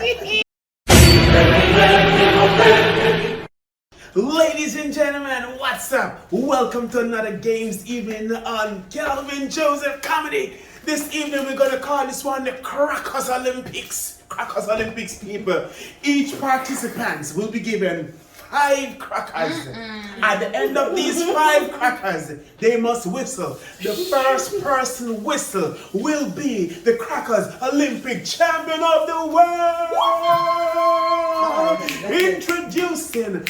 Ladies and gentlemen, what's up? Welcome to another games evening on Calvin Joseph Comedy. This evening we're gonna call this one the Crackers Olympics. Crackers Olympics, people. Each participant will be given 5 crackers. At the end of these 5 crackers, they must whistle. The first person whistle will be the Crackers Olympic champion of the world. Introducing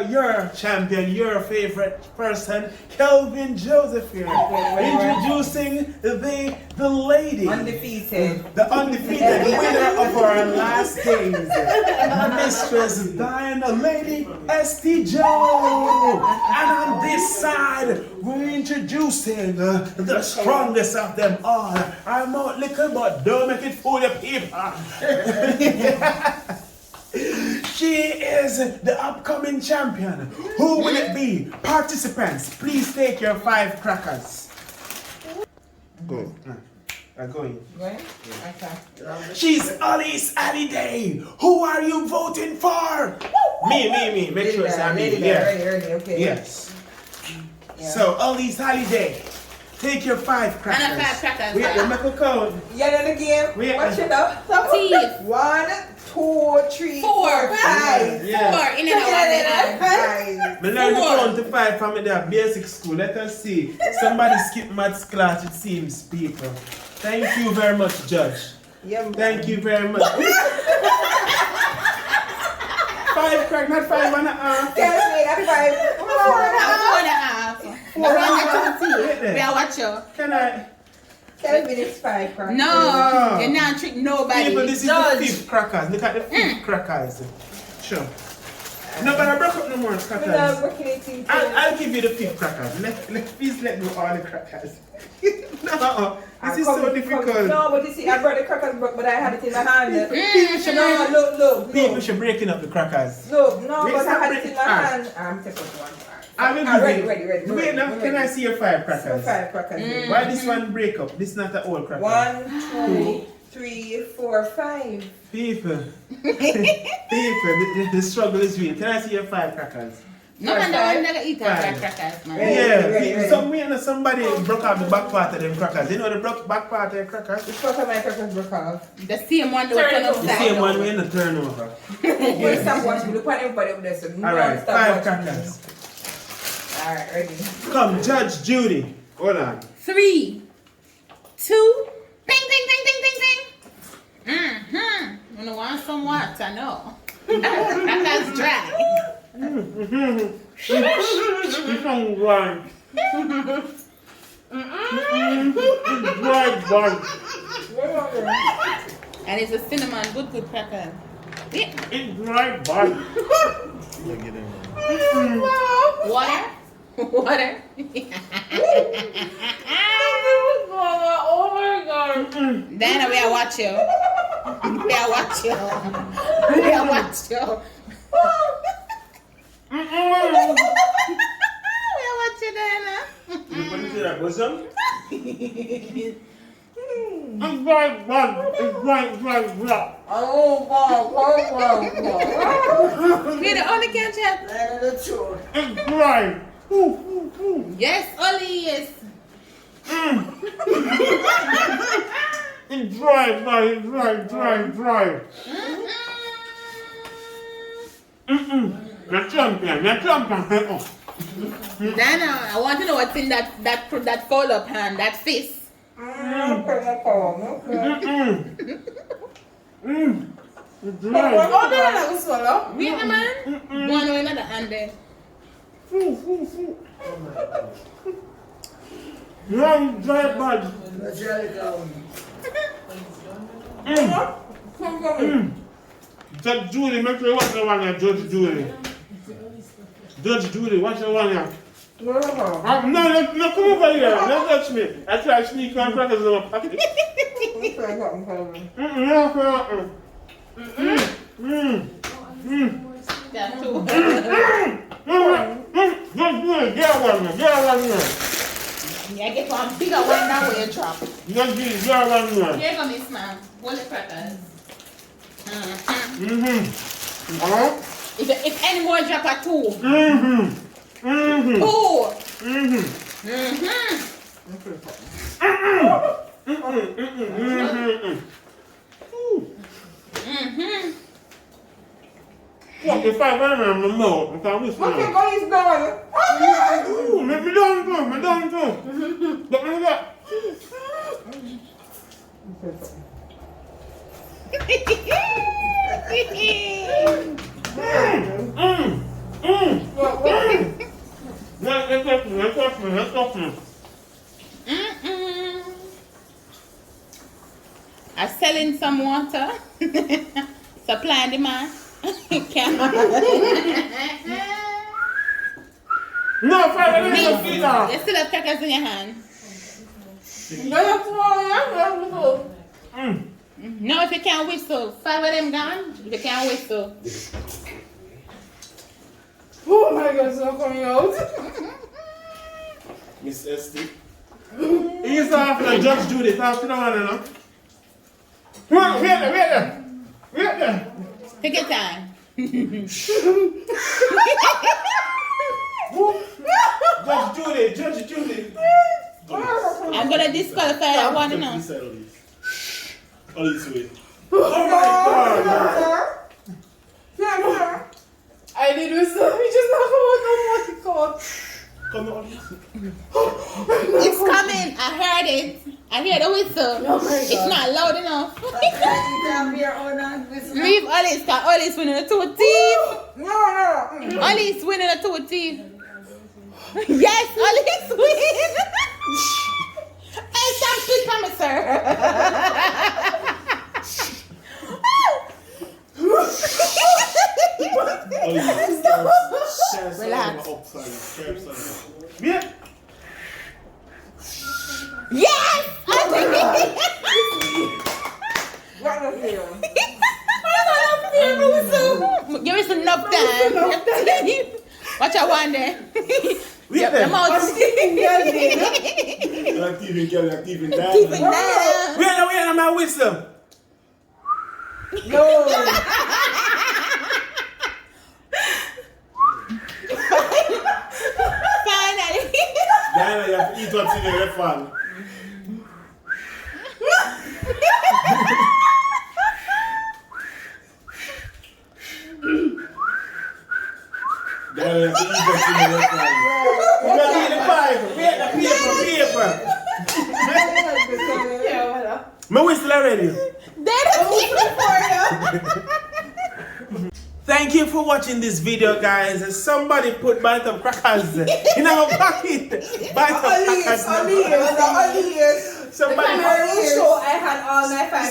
your champion, your favorite person, Kelvin Joseph here. Introducing the lady, undefeated, the undefeated winner of our last games, Mistress Diana Lady St. Joe. And on this side, we're introducing the strongest of them all. I'm out liquor, but don't make it fool the people. She is the upcoming champion. Who will it be? Participants, please take your 5 crackers. Go. I'm going. Right? Okay. She's Alice Halliday. Who are you voting for? Me. Make sure it's me. Yeah. Ready, okay. Yes. Yeah. So, Alice Halliday, take your 5 crackers. And 5 crackers. Wait, you make a count. Yeah, then again. Wait, Watch it up. Teeth. 1, 2, 3, 4, 5. Yeah. 4 in and out. 5. Me learn to count to 5 from the basic school. Let us see. Somebody skip maths class, it seems, people. Thank you very much, Judge. Yeah, Thank you very much. 5 crack, not 5 and a half. Tell me that 5. 4 and a half. We are watching. Can I? Tell me this 5 crackers. No, you're not trick nobody. People, this is the 5th crackers. Look at the 5th crackers. Sure. No, but I broke up no more crackers. I'll give you the 5th crackers. Please let go all the crackers. No, this is so difficult. No, but you see, I brought the crackers, but I had it in my hand. People should know. Look. People should breaking up the crackers. Look, no, but I had it in my hand. I'm taking one. Ready. Wait, now, can I see your 5 crackers? 5 crackers. Why this one break up? This is not an old cracker. 1, 2, 3, 4, 5. People, the struggle is real. Can I see your 5 crackers? No man don't never eat crackers, man. Yeah, somebody broke off the back part of them crackers. You know the back part of the crackers? Which part of my crackers broke off? The same one that turn upside. The same one we in the turnover. Well, stop watching. Look at everybody over there. So alright, 5 crackers. Alright, ready. Come, Judge Judy. Hold on. 3, 2, ding. You know, want some water? No. Crackers dry. This one right. And it's a cinnamon, good cracker. Yeah. It's dry bud. Water? Oh my god. Then we are watching. We are watching. Diana. What is that, bosom? It's dry bud. It's dry. Oh, wow. We're the only can check. It's dry. Yes, Oli, yes. It's dry. You're champion. Diana, I want to know what's in that fold up hand, that fist. It's dry. Wait a man. One way another hand there. Long dry bud. Judge Julie, make sure you watch the one here, Judge Julie. Judge Julie, watch the one here. No, come over here. Don't touch me. I try to sneak one crackers in my pocket. Yeah, two. Get one more. Yeah, get one bigger one that way you drop. Get one more. Here come this man. Hold the crackers. If any more drop a 2. 2. What the fuck? I remember more. I can't whisper. Okay, go is done. Me done too. But me that. Let's talk. I'm selling some water. Supply and demand. No, Father, You let's go. still have crackers in your hand. No, if you can't whistle. 5 of them gone. If you can't whistle. Oh my God, it's not coming out. Miss Esty. He's off like Judge Judy. Talk to the one, you know. Wait there. Take your time. Judge Judy. I'm gonna disqualify that one now. All this way. Oh my God. I did whistle. He just not come out. Come on. It's coming. I heard it. I hear the whistle. Oh my God. It's not loud enough. You can't be our own whistle. Leave Alice, because Alice winning the 2 teeth. No. Alice winning the 2 teeth. Yes, Alice win. Hey, stop speak from it, sir. Relax. Yeah. Yes! What the hell? Give us enough time. Watch out one day. Wait The mouth. Wait, I'm my whistle. No. Finally. Diana, you have to eat what's in your left hand. Diana, you have to eat what's in your left hand. You got to eat the pipe. Wait, the paper. Yeah, voilà. My whistle already. Thank you for watching this video, guys. Somebody put bite of crackers in our pocket. Bite of crackers.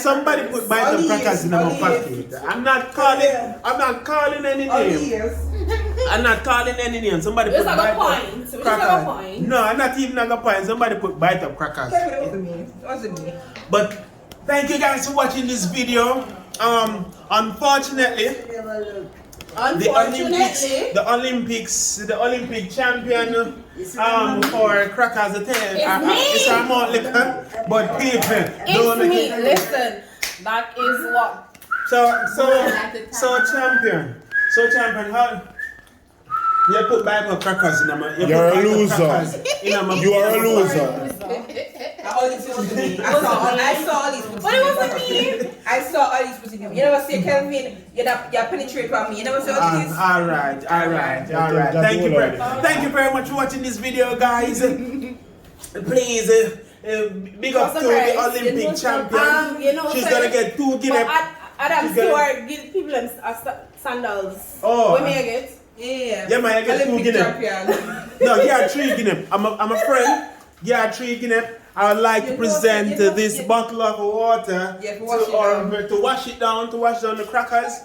Somebody put bite of crackers in our pocket. I'm not calling any name. I'm not calling any name. Somebody put bite of crackers. No, I'm not even at a point. Somebody put bite of crackers. But thank you guys for watching this video. Unfortunately, the Olympic champion for crackers it's our malt liquor, but people don't make it. Listen, that is what. So champion, how you put bite of crackers in them? You're a loser. You are a loser. I saw all these. But it wasn't me. I saw all these putting him. You never say Kelvin, you penetrate from me. You never say all these. All right. Thank you very much for watching this video, guys. Please, big up to the Olympic champion. She's gonna get 2 guineas. Adam Stewart give people them sandals. Oh. When may I get? Yeah, man, I get 2 guineas. No, you are 3 guineas. I'm a friend. You are 3 guineas. I would like to present this bottle of water to wash down the crackers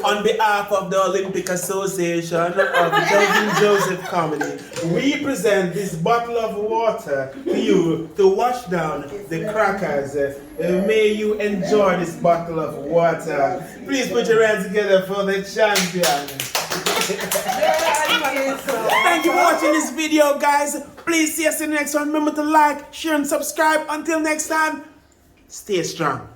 on behalf of the Olympic Association of Joseph Comedy. We present this bottle of water to you to wash down the crackers. May you enjoy this bottle of water. Please put your hands together for the champion. Thank you for watching this video, guys. Please see us in the next one. Remember to like, share, and subscribe. Until next time, stay strong.